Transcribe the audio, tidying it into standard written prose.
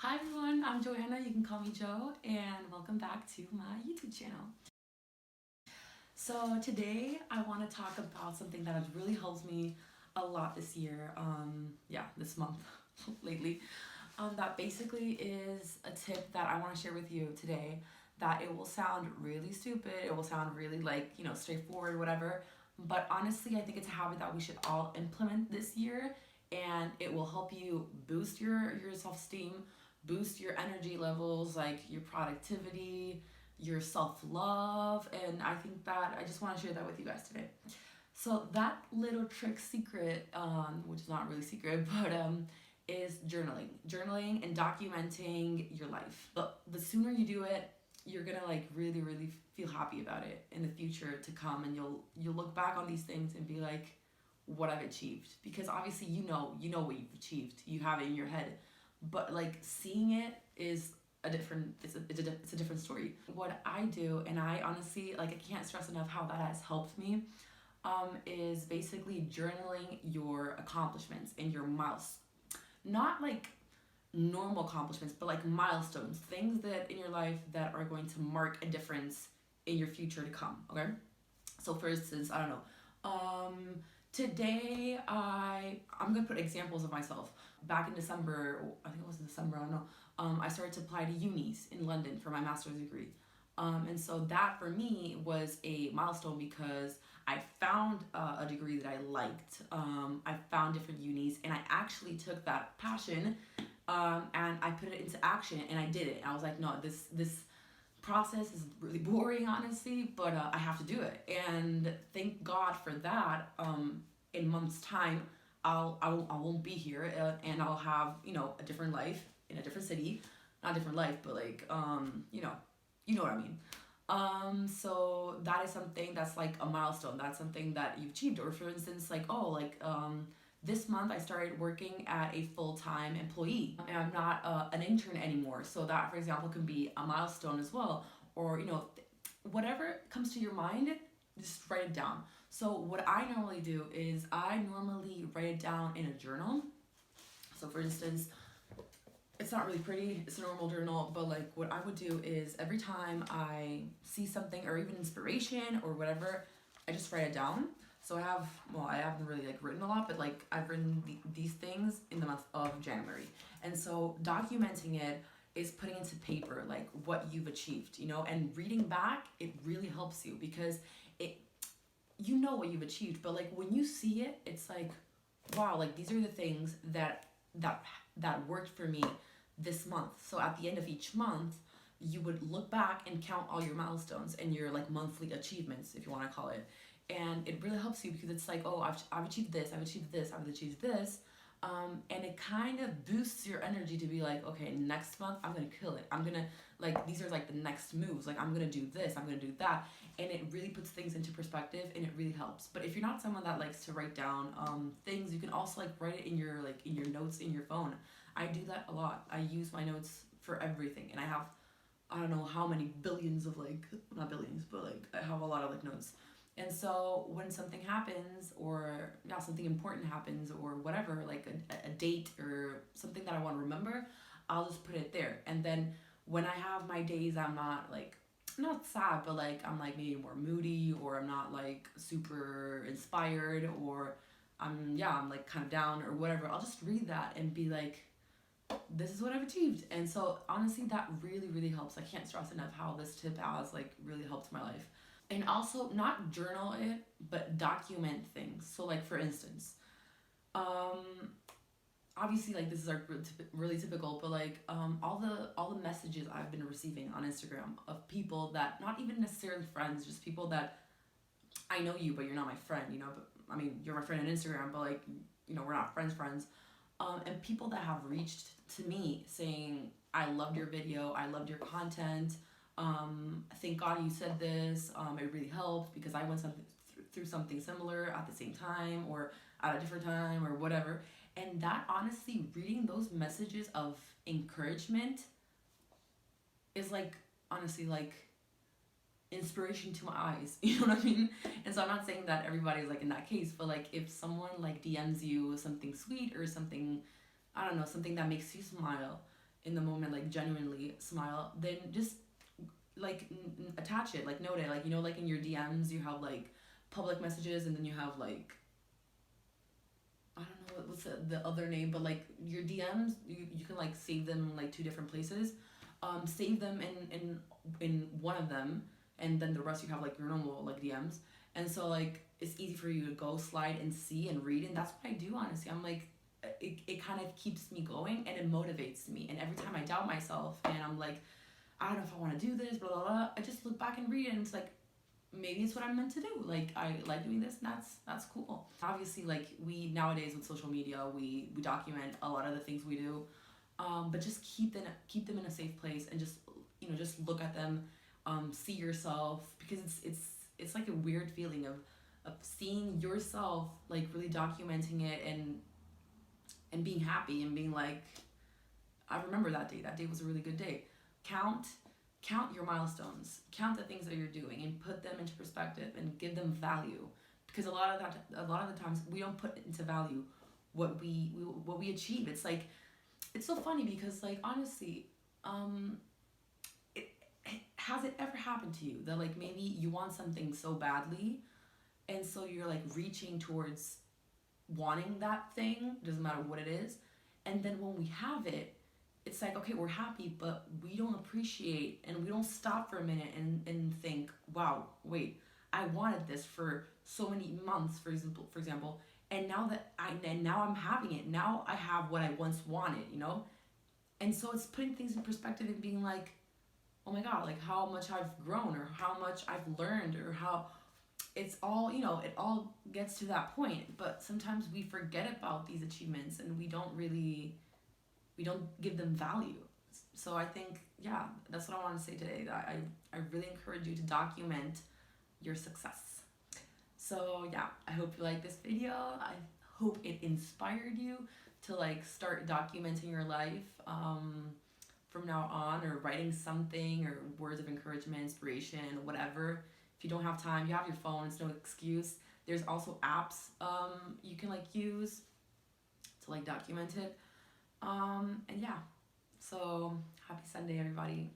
Hi everyone, I'm Joanna, you can call me Jo, and welcome back to my YouTube channel. So today I want to talk about something that has really helped me a lot this year, this month, lately. That basically is a tip that I want to share with you today, that it will sound really stupid, it will sound really straightforward, whatever, but honestly I think it's a habit that we should all implement this year, and it will help you boost your self-esteem, boost your energy levels, like your productivity, your self-love, and I think that I just want to share that with you guys today. So that little trick secret, which is not really secret, but is journaling and documenting your life. But the sooner you do it, you're gonna really feel happy about it in the future to come, and you'll look back on these things and be like, what I've achieved, because obviously you know what you've achieved, you have it in your head, but like seeing it is a different it's a different story. What I do, and I honestly I can't stress enough how that has helped me, is basically journaling your accomplishments and your miles, not like normal accomplishments, but like milestones, things that in your life that are going to mark a difference in your future to come. Okay, so for instance, I don't know, today I'm gonna put examples of myself. Back in December, I think it was in December, I don't know, I started to apply to unis in London for my master's degree. And so that for me was a milestone because I found a degree that I liked. I found different unis, and I actually took that passion, and I put it into action, and I did it. I was like, no, this process is really boring, honestly, but I have to do it. And thank God for that. In months' time, I won't be here, and I'll have a different life in a different city, not different life, but you know what I mean. So that is something that's like a milestone. That's something that you've achieved. Or for instance, this month I started working at a full-time employee, and I'm not an intern anymore. So that, for example, can be a milestone as well. Or whatever comes to your mind, just write it down. So what I normally do is I normally write it down in a journal. So for instance, it's not really pretty, it's a normal journal, but like what I would do is every time I see something or even inspiration or whatever, I just write it down. So I haven't really written a lot, but I've written these things in the month of January. And so documenting it is putting into paper like what you've achieved, and reading back, it really helps you because you know what you've achieved, but like when you see it, it's like, wow, like these are the things that worked for me this month. So at the end of each month, you would look back and count all your milestones and your monthly achievements, if you want to call it. And it really helps you because it's like, oh, I've achieved this, I've achieved this, I've achieved this. And it kind of boosts your energy to be like, okay, next month I'm gonna kill it. I'm gonna these are the next moves. I'm gonna do this, I'm gonna do that, and it really puts things into perspective, and it really helps. But if you're not someone that likes to write down things, you can also write it in your notes in your phone. I do that a lot. I use my notes for everything, and I have I don't know how many billions of not billions, but I have a lot of notes. And so when something happens, or something important happens, or whatever, a date or something that I want to remember, I'll just put it there. And then when I have my days I'm not sad, but I'm maybe more moody, or I'm not super inspired, or I'm kind of down or whatever, I'll just read that and be like, this is what I've achieved. And so honestly, that really helps. I can't stress enough how this tip has really helped my life. And also, not journal it, but document things. So for instance, obviously this is really typical, but all the messages I've been receiving on Instagram of people that, not even necessarily friends, just people that I know you, but you're not my friend, but I mean, you're my friend on Instagram, but we're not friends. And people that have reached to me saying, I loved your video, I loved your content, thank God you said this, it really helped because I went through something similar at the same time, or at a different time, or whatever. And that, honestly, reading those messages of encouragement is honestly inspiration to my eyes. You know what I mean? And so I'm not saying that everybody's in that case, but if someone DMs you something sweet or something, I don't know, something that makes you smile, in the moment, like genuinely smile, then just like attach it, like note it, like, you know, like in your DMs you have like public messages, and then you have like, I don't know what's the other name, but like your DMs, you can like save them in like two different places. Save them in one of them, and then the rest you have like your normal like DMs. And so like it's easy for you to go slide and see and read, and that's what I do, honestly. I'm like, it kind of keeps me going and it motivates me. And every time I doubt myself and I'm like, I don't know if I want to do this, blah blah blah, I just look back and read it, and it's like, maybe it's what I'm meant to do. Like I like doing this, and that's cool. Obviously, like we nowadays with social media, we document a lot of the things we do, but just keep them in a safe place, and just, you know, just look at them, see yourself, because it's like a weird feeling of seeing yourself, like really documenting it, and being happy and being like, I remember that day. That day was a really good day. Count your milestones, count the things that you're doing, and put them into perspective and give them value, because a lot of the times we don't put into value what we achieve. It's like, it's so funny because, like, honestly, it, has it ever happened to you that like maybe you want something so badly, and so you're like reaching towards wanting that thing, doesn't matter what it is, and then when we have it, it's like, okay, we're happy, but we don't appreciate, and we don't stop for a minute and think, wow, wait, I wanted this for so many months, for example, and now I'm having it. Now I have what I once wanted, you know? And so it's putting things in perspective and being like, oh my God, like how much I've grown, or how much I've learned, or how it's all, you know, it all gets to that point. But sometimes we forget about these achievements, and we don't give them value. So I think, yeah, that's what I want to say today. That I really encourage you to document your success. So yeah, I hope you like this video. I hope it inspired you to like start documenting your life, from now on, or writing something, or words of encouragement, inspiration, whatever. If you don't have time, you have your phone, it's no excuse. There's also apps you can like use to like document it. And yeah, so happy Sunday, everybody.